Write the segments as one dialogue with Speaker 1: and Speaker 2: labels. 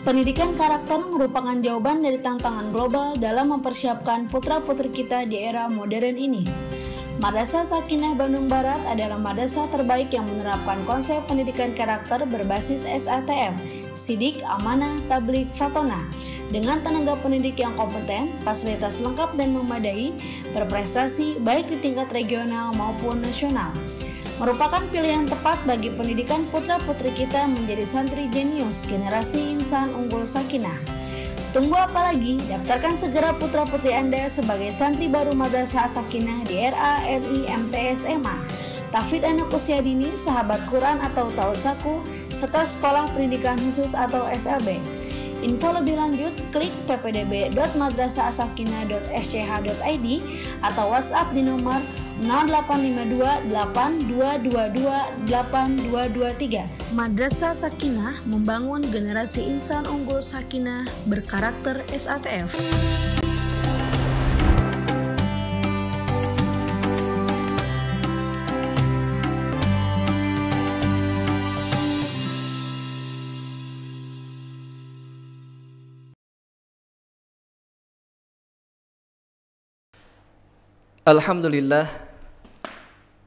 Speaker 1: Pendidikan karakter merupakan jawaban dari tantangan global dalam mempersiapkan putra-putri kita di era modern ini. Madrasah Sakinah Bandung Barat adalah madrasah terbaik yang menerapkan konsep pendidikan karakter berbasis SATM, Sidik, Amanah, Tabligh, Fatona, dengan tenaga pendidik yang kompeten, fasilitas lengkap dan memadai, berprestasi baik di tingkat regional maupun nasional. Merupakan pilihan tepat bagi pendidikan putra-putri kita menjadi santri jenius generasi insan unggul Sakinah. Tunggu apa lagi? Daftarkan segera putra-putri Anda sebagai santri baru Madrasah Sakinah di RA MI MTS MA, tahfidz anak usia dini, sahabat Quran atau Tausaku, serta sekolah pendidikan khusus atau SLB. Info lebih lanjut, klik ppdb.madrasahasakinah.sch.id atau WhatsApp di nomor 0852 8222 8223. Madrasah Sakinah membangun generasi insan unggul Sakinah berkarakter SATF.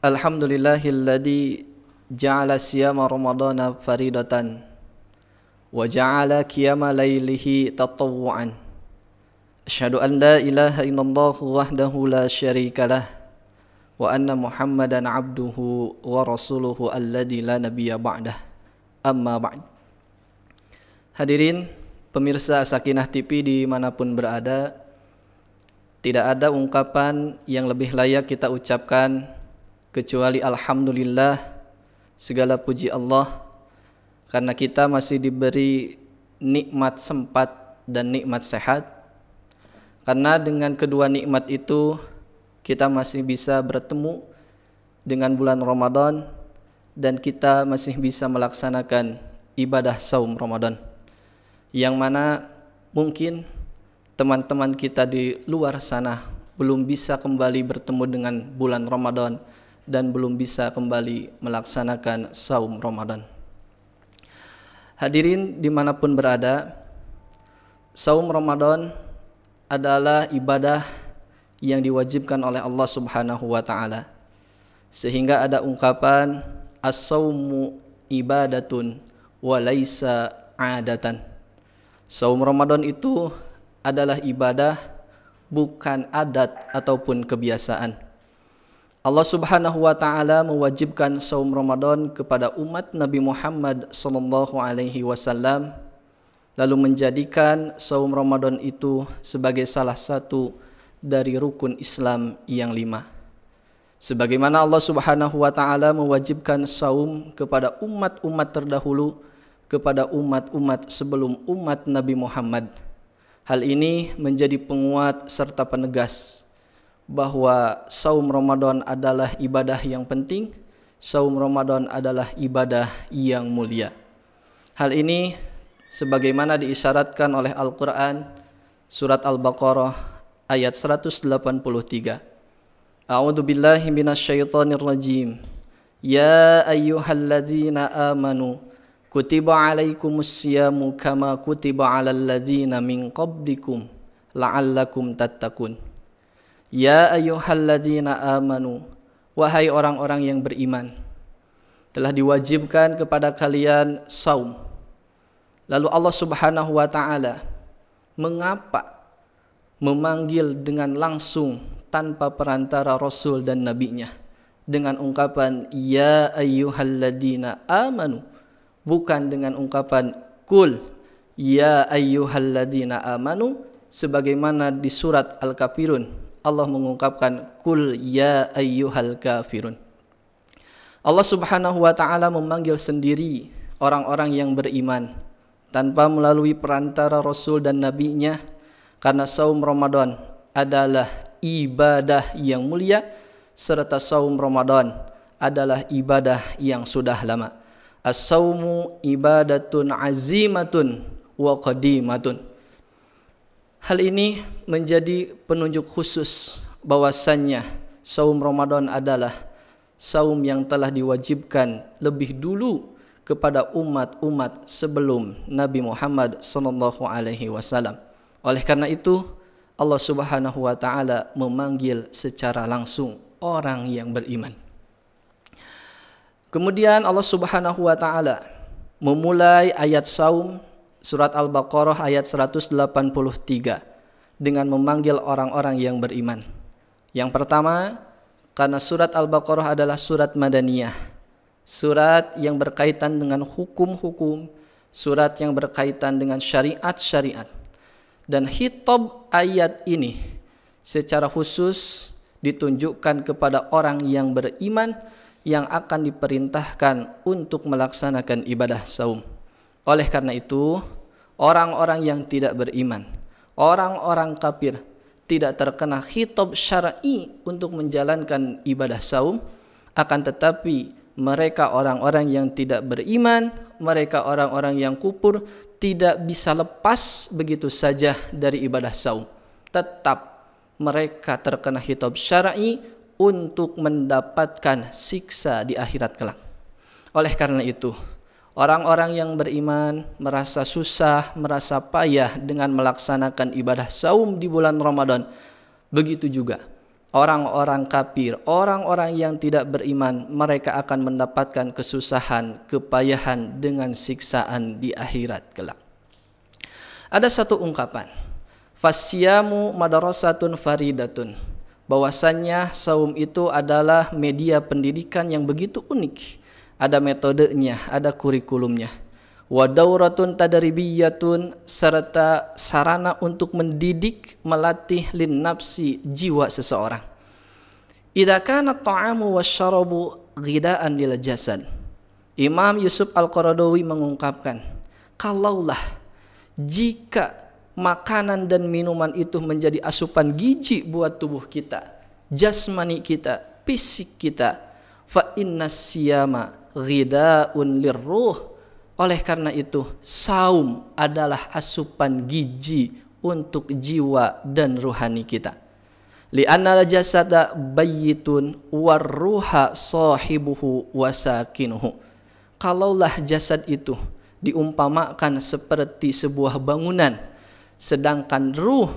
Speaker 2: Alhamdulillahilladzi ja'ala siyama ramadana faridatan wa ja'ala qiyama lailihi tatawwu'an. Asyhadu an la ilaha illallah wahdahu la syarikalah wa anna Muhammadan abduhu wa rasuluhu alladzi la nabiyya ba'dah. Amma ba'd. Hadirin pemirsa Sakinah TV dimanapun berada, tidak ada ungkapan yang lebih layak kita ucapkan kecuali alhamdulillah, segala puji Allah, karena kita masih diberi nikmat sempat dan nikmat sehat. Karena dengan kedua nikmat itu kita masih bisa bertemu dengan bulan Ramadan dan kita masih bisa melaksanakan ibadah saum Ramadan, yang mana mungkin teman-teman kita di luar sana belum bisa kembali bertemu dengan bulan Ramadan dan belum bisa kembali melaksanakan saum Ramadan. Hadirin dimanapun berada, saum Ramadan adalah ibadah yang diwajibkan oleh Allah Subhanahu wa Ta'ala, sehingga ada ungkapan as-saumu ibadatun wa laisa adatan. Saum Ramadan itu adalah ibadah, bukan adat ataupun kebiasaan. Allah Subhanahu wa Ta'ala mewajibkan saum Ramadan kepada umat Nabi Muhammad sallallahu alaihi wasallam, lalu menjadikan saum Ramadan itu sebagai salah satu dari rukun Islam yang 5. Sebagaimana Allah Subhanahu wa Ta'ala mewajibkan saum kepada umat-umat terdahulu, kepada umat-umat sebelum umat Nabi Muhammad. Hal ini menjadi penguat serta penegas bahwa saum Ramadan adalah ibadah yang penting, saum Ramadan adalah ibadah yang mulia. Hal ini sebagaimana diisyaratkan oleh Al-Quran, surat Al-Baqarah ayat 183. A'udzu billahi minasyaitonir rajim. Ya ayyuhalladzina amanu kutiba alaikumus siyamu kama kutiba alal ladzina min qablikum la'allakum tattaqun. Ya ayyuhalladzina amanu, wahai orang-orang yang beriman, telah diwajibkan kepada kalian saum. Lalu Allah Subhanahu wa Ta'ala mengapa memanggil dengan langsung tanpa perantara Rasul dan Nabinya dengan ungkapan ya ayyuhalladzina amanu, bukan dengan ungkapan kul ya ayyuhalladzina amanu, sebagaimana di surat Al-Kafirun Allah mengungkapkan kul ya ayyuhal kafirun. Allah Subhanahu wa Ta'ala memanggil sendiri orang-orang yang beriman tanpa melalui perantara Rasul dan Nabinya, karena saum Ramadan adalah ibadah yang mulia, serta saum Ramadan adalah ibadah yang sudah lama. As-saumu ibadatun azimatun wa qadimatun. Hal ini menjadi penunjuk khusus bahwasannya saum Ramadan adalah saum yang telah diwajibkan lebih dulu kepada umat-umat sebelum Nabi Muhammad sallallahu alaihi wasallam. Oleh karena itu, Allah Subhanahu wa taala memanggil secara langsung orang yang beriman. Kemudian Allah Subhanahu wa taala memulai ayat saum surat Al-Baqarah ayat 183 dengan memanggil orang-orang yang beriman. Yang pertama, karena surat Al-Baqarah adalah surat Madaniyah, surat yang berkaitan dengan hukum-hukum, surat yang berkaitan dengan syariat-syariat. Dan khitab ayat ini secara khusus ditunjukkan kepada orang yang beriman yang akan diperintahkan untuk melaksanakan ibadah saum. Oleh karena itu, orang-orang yang tidak beriman, orang-orang kafir tidak terkena khitab syar'i untuk menjalankan ibadah saum, akan tetapi mereka orang-orang yang tidak beriman, mereka orang-orang yang kufur tidak bisa lepas begitu saja dari ibadah saum. Tetap mereka terkena khitab syar'i untuk mendapatkan siksa di akhirat kelak. Oleh karena itu, orang-orang yang beriman merasa susah, merasa payah dengan melaksanakan ibadah saum di bulan Ramadan. Begitu juga orang-orang kafir, orang-orang yang tidak beriman, mereka akan mendapatkan kesusahan, kepayahan dengan siksaan di akhirat kelak. Ada satu ungkapan, fasyamu madrasatun faridatun, bahwasannya saum itu adalah media pendidikan yang begitu unik. Ada metodenya, ada kurikulumnya. Wa dauratun tadribiyatun, serta sarana untuk mendidik, melatih lin nafsi, jiwa seseorang. Idza kana at-ta'amu wasyarabu ghidaan lil jasad. Imam Yusuf Al-Qaradawi mengungkapkan, kalaulah jika makanan dan minuman itu menjadi asupan gizi buat tubuh kita, jasmani kita, fisik kita, fa innas siyama ghidaun lirruh. Oleh karena itu, saum adalah asupan gizi untuk jiwa dan ruhani kita. Li'anna al-jasada bayyitun warruha sahibuhu wasakinuhu. Kalaulah jasad itu diumpamakan seperti sebuah bangunan, sedangkan ruh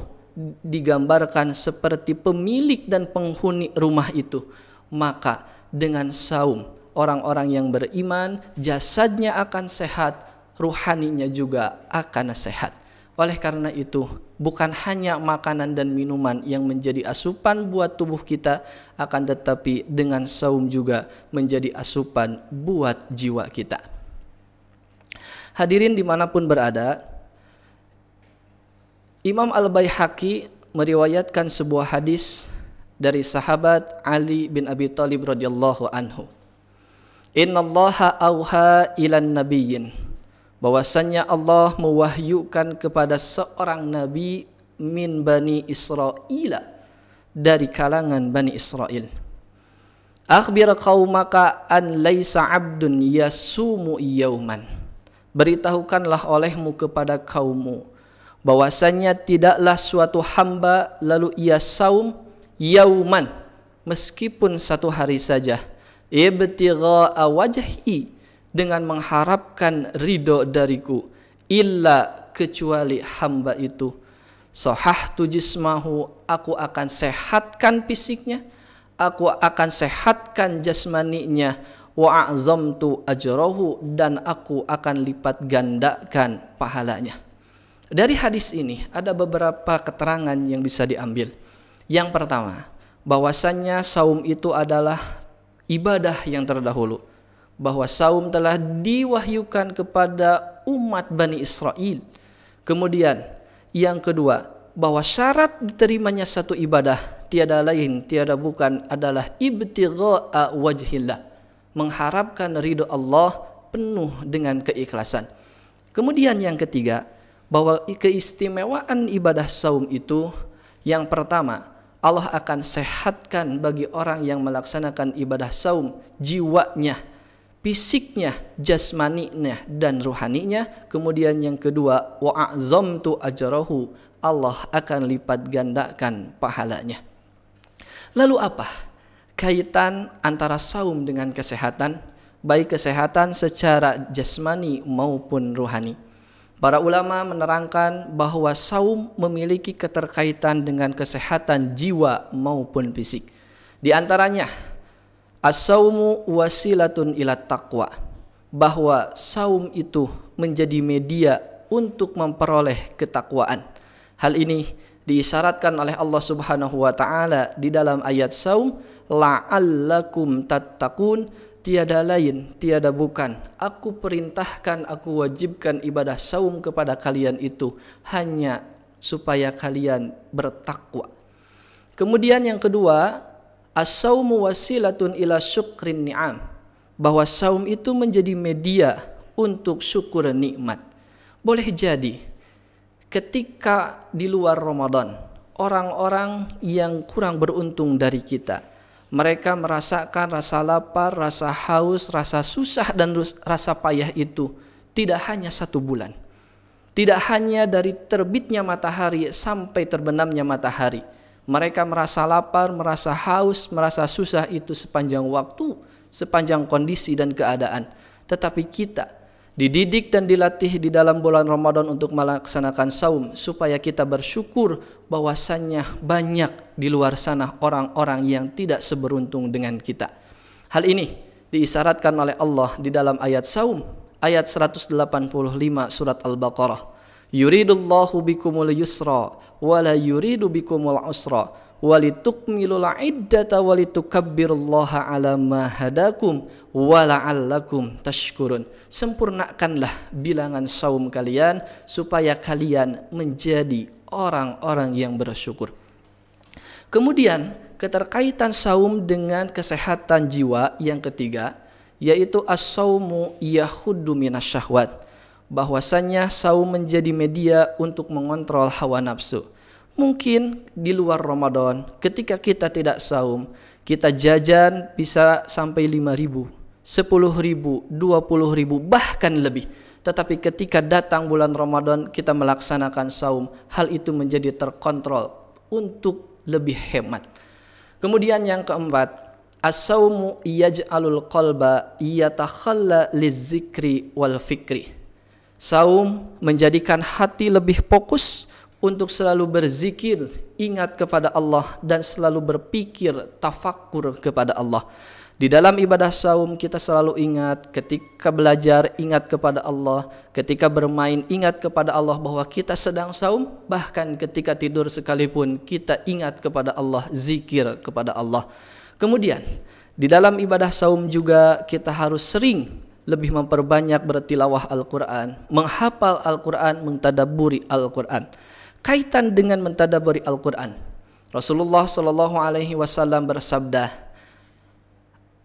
Speaker 2: digambarkan seperti pemilik dan penghuni rumah itu, maka dengan saum orang-orang yang beriman jasadnya akan sehat, ruhaninya juga akan sehat. Oleh karena itu, bukan hanya makanan dan minuman yang menjadi asupan buat tubuh kita, akan tetapi dengan saum juga menjadi asupan buat jiwa kita. Hadirin dimanapun berada, Imam Al-Baihaqi meriwayatkan sebuah hadis dari sahabat Ali bin Abi Thalib radhiyallahu anhu. Innallaha auha ilan nabiyyin, bahwasannya Allah mewahyukan kepada seorang nabi min Bani Israila, dari kalangan Bani Israel. Akhbir qaumaka an laisa abdun yasumu yauman. Beritahukanlah olehmu kepada kaummu bahwasannya tidaklah suatu hamba lalu ia saum yauman, meskipun satu hari saja, ibtigha'a wajhi, dengan mengharapkan ridho dariku, illa, kecuali hamba itu sahahtu jismahu, aku akan sehatkan fisiknya, aku akan sehatkan jasmaninya, wa a'zamtu ajrahu, dan aku akan lipat gandakan pahalanya. Dari hadis ini ada beberapa keterangan yang bisa diambil. Yang pertama, bahwasannya saum itu adalah ibadah yang terdahulu, bahwa saum telah diwahyukan kepada umat Bani Israel. Kemudian yang kedua, bahwa syarat diterimanya satu ibadah tiada lain, tiada bukan adalah ibtigha'a wajhillah, mengharapkan ridho Allah penuh dengan keikhlasan. Kemudian yang ketiga, bahwa keistimewaan ibadah saum itu, yang pertama, Allah akan sehatkan bagi orang yang melaksanakan ibadah saum jiwanya, fisiknya, jasmaninya, dan ruhaninya. Kemudian yang kedua, wa a'zamtu ajrahu, Allah akan lipat gandakan pahalanya. Lalu apa kaitan antara saum dengan kesehatan? baik kesehatan secara jasmani maupun rohani. Para ulama menerangkan bahwa saum memiliki keterkaitan dengan kesehatan jiwa maupun fisik. Di antaranya, as-saumu wasilatun ila taqwa, bahwa saum itu menjadi media untuk memperoleh ketakwaan. Hal ini diisyaratkan oleh Allah Subhanahu wa taala di dalam ayat saum, la'allakum tattaqun, tiada lain, tiada bukan, aku perintahkan, aku wajibkan ibadah saum kepada kalian itu hanya supaya kalian bertakwa. Kemudian yang kedua, as-saumu wasilatun ila syukrin ni'am, bahwa saum itu menjadi media untuk syukur nikmat. Boleh jadi ketika di luar Ramadan, orang-orang yang kurang beruntung dari kita, mereka merasakan rasa lapar, rasa haus, rasa susah dan rasa payah itu tidak hanya 1 bulan. Tidak hanya dari terbitnya matahari sampai terbenamnya matahari. Mereka merasa lapar, merasa haus, merasa susah itu sepanjang waktu, sepanjang kondisi dan keadaan. Tetapi kita dididik dan dilatih di dalam bulan Ramadan untuk melaksanakan saum supaya kita bersyukur bahwasannya banyak di luar sana orang-orang yang tidak seberuntung dengan kita. Hal ini diisyaratkan oleh Allah di dalam ayat saum, ayat 185 surat Al-Baqarah. Yuridullahu bikumul yusra wa la yuridu bikumul usra walitukmilul iddata walitukabbirullaha ala ma hadakum wa la'allakum tashkurun. Sempurnakanlah bilangan saum kalian supaya kalian menjadi orang-orang yang bersyukur. Kemudian keterkaitan saum dengan kesehatan jiwa yang ketiga, yaitu as-saumu yahuddu minasyahwat, bahwasanya saum menjadi media untuk mengontrol hawa nafsu. Mungkin di luar Ramadan ketika kita tidak saum, kita jajan bisa sampai 5.000, 10.000, 20.000, bahkan lebih. Tetapi ketika datang bulan Ramadan kita melaksanakan saum, hal itu menjadi terkontrol untuk lebih hemat. Kemudian yang keempat, as-saumu yaj'alul qalba yatakhalla lizzikri wal fikri. Saum menjadikan hati lebih fokus untuk selalu berzikir, ingat kepada Allah dan selalu berpikir, tafakkur kepada Allah. Di dalam ibadah saum kita selalu ingat, ketika belajar ingat kepada Allah, ketika bermain ingat kepada Allah bahwa kita sedang saum, bahkan ketika tidur sekalipun kita ingat kepada Allah, zikir kepada Allah. Kemudian di dalam ibadah saum juga kita harus sering lebih memperbanyak bertilawah Al-Quran, menghafal Al-Quran, mentadabburi Al-Quran. Kaitan dengan mentadabburi Al-Quran, Rasulullah SAW bersabda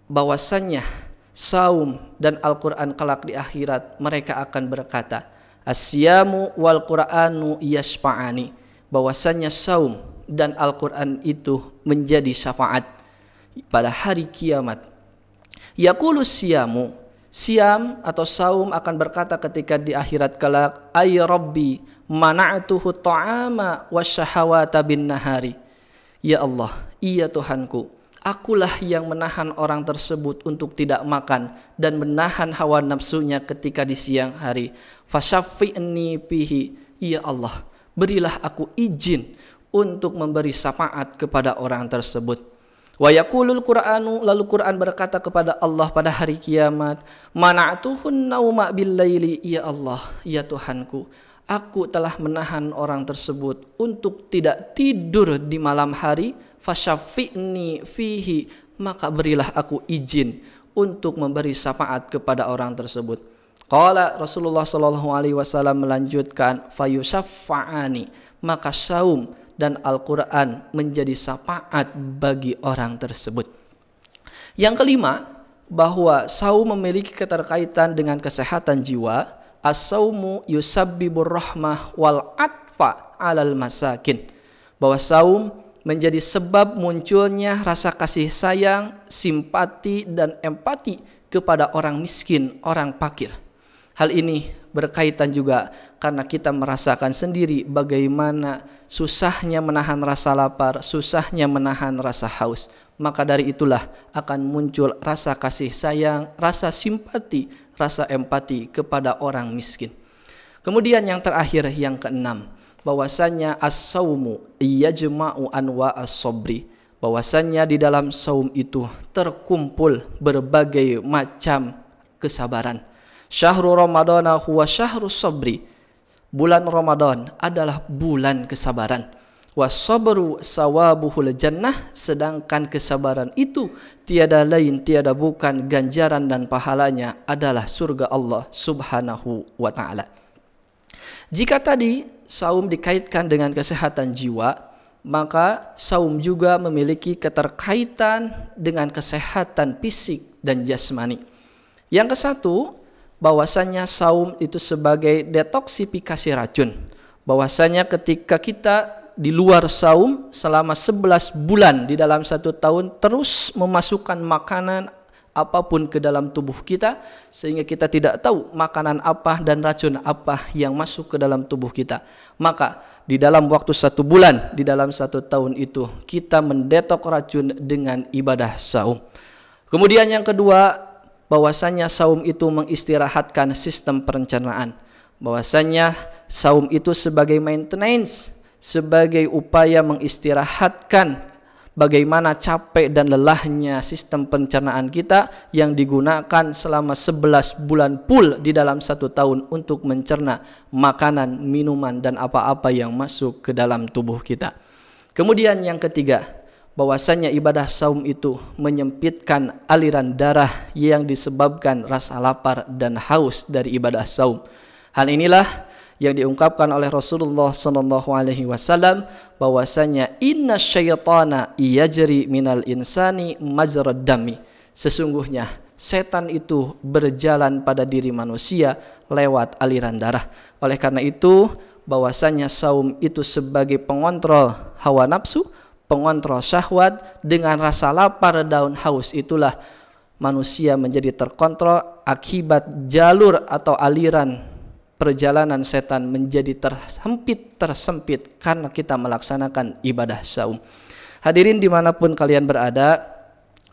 Speaker 2: bahwasannya saum dan Al-Quran kelak di akhirat mereka akan berkata, as-siyamu wal Qur'anu yashfa'ani, bahwasannya saum dan Al-Quran itu menjadi syafaat pada hari kiamat. Yaqulu siyamu, siam atau saum akan berkata ketika di akhirat kelak, ay rabbi mana'tuhu ta'ama wasyahawata bin nahari. Ya Allah, iya Tuhanku, akulah yang menahan orang tersebut untuk tidak makan dan menahan hawa nafsunya ketika di siang hari. Fasyaffi'ni fihi, ya Allah, berilah aku izin untuk memberi syafaat kepada orang tersebut. Wa yaqulul Qur'anu, lalu Quran berkata kepada Allah pada hari kiamat, mana'tuhun nauma bil laili, ya Allah, ya Tuhanku, aku telah menahan orang tersebut untuk tidak tidur di malam hari. Fasyaffi'ni fihi, maka berilah aku izin untuk memberi syafaat kepada orang tersebut. Qala Rasulullah SAW melanjutkan, fayusyaffa'ani, maka saum dan Al-Quran menjadi syafaat bagi orang tersebut. Yang kelima, bahwa saum memiliki keterkaitan dengan kesehatan jiwa. As-saumu yusabbibur rahmah wal atfa alal masakin, bahwa saum menjadi sebab munculnya rasa kasih sayang, simpati dan empati kepada orang miskin, orang fakir. Hal ini berkaitan juga karena kita merasakan sendiri bagaimana susahnya menahan rasa lapar, susahnya menahan rasa haus. Maka dari itulah akan muncul rasa kasih sayang, rasa simpati, rasa empati kepada orang miskin. Kemudian yang terakhir, yang keenam, bahwasanya as-saumu yajma'u anwa as-sabri, bahwasanya di dalam saum itu terkumpul berbagai macam kesabaran. Syahrul Ramadana huwa syahrus sabri, bulan Ramadan adalah bulan kesabaran. Was-sabru sawabuhul jannah, sedangkan kesabaran itu tiada lain tiada bukan ganjaran dan pahalanya adalah surga Allah Subhanahu wa taala. Jika tadi saum dikaitkan dengan kesehatan jiwa, maka saum juga memiliki keterkaitan dengan kesehatan fisik dan jasmani. Yang kesatu, bahwasanya saum itu sebagai detoksifikasi racun. Bahwasanya ketika kita di luar saum selama 11 bulan di dalam 1 tahun terus memasukkan makanan apapun ke dalam tubuh kita, sehingga kita tidak tahu makanan apa dan racun apa yang masuk ke dalam tubuh kita. Maka di dalam waktu 1 bulan, di dalam 1 tahun itu kita mendetok racun dengan ibadah saum. Kemudian yang kedua, bahwasanya saum itu mengistirahatkan sistem pencernaan. Bahwasanya saum itu sebagai maintenance, sebagai upaya mengistirahatkan bagaimana capek dan lelahnya sistem pencernaan kita yang digunakan selama 11 bulan full di dalam 1 tahun untuk mencerna makanan, minuman, dan apa-apa yang masuk ke dalam tubuh kita. Kemudian yang ketiga, bahwasanya ibadah saum itu menyempitkan aliran darah yang disebabkan rasa lapar dan haus dari ibadah saum. Hal inilah yang diungkapkan oleh Rasulullah SAW, bahwasanya inna syaitana yajri minal insani majrad dami, sesungguhnya setan itu berjalan pada diri manusia lewat aliran darah. Oleh karena itu, bahwasanya saum itu sebagai pengontrol hawa nafsu, pengontrol syahwat. Dengan rasa lapar dan haus itulah manusia menjadi terkontrol, akibat jalur atau aliran perjalanan setan menjadi tersempit karena kita melaksanakan ibadah saum. Hadirin dimanapun kalian berada,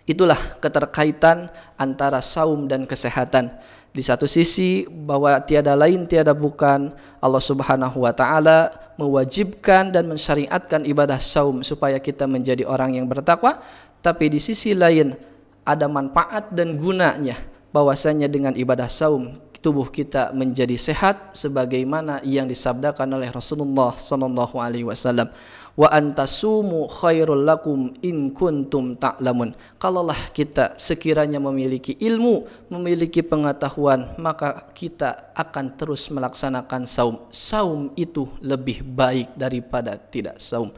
Speaker 2: itulah keterkaitan antara saum dan kesehatan. Di satu sisi bahwa tiada lain tiada bukan Allah Subhanahu wa taala mewajibkan dan mensyariatkan ibadah saum supaya kita menjadi orang yang bertakwa, tapi di sisi lain ada manfaat dan gunanya, bahwasanya dengan ibadah saum tubuh kita menjadi sehat sebagaimana yang disabdakan oleh Rasulullah sallallahu alaihi wasallam, wa antasumu khairul lakum in kuntum ta'lamun. Kalaulah kita sekiranya memiliki ilmu, memiliki pengetahuan, maka kita akan terus melaksanakan saum. Saum itu lebih baik daripada tidak saum.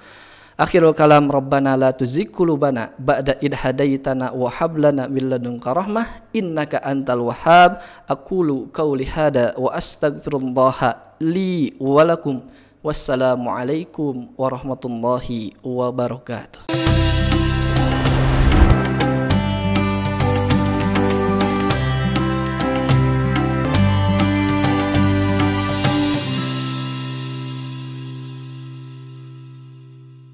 Speaker 2: Akhirul kalam, Rabbana la tuzigh qulubana ba'da idh hadaitana wa hab lana min ladunka rahmah innaka antal wahhab. Aqulu qauli hada wa astaghfirullaha li wa lakum. Wassalamu alaikum warahmatullahi wabarakatuh.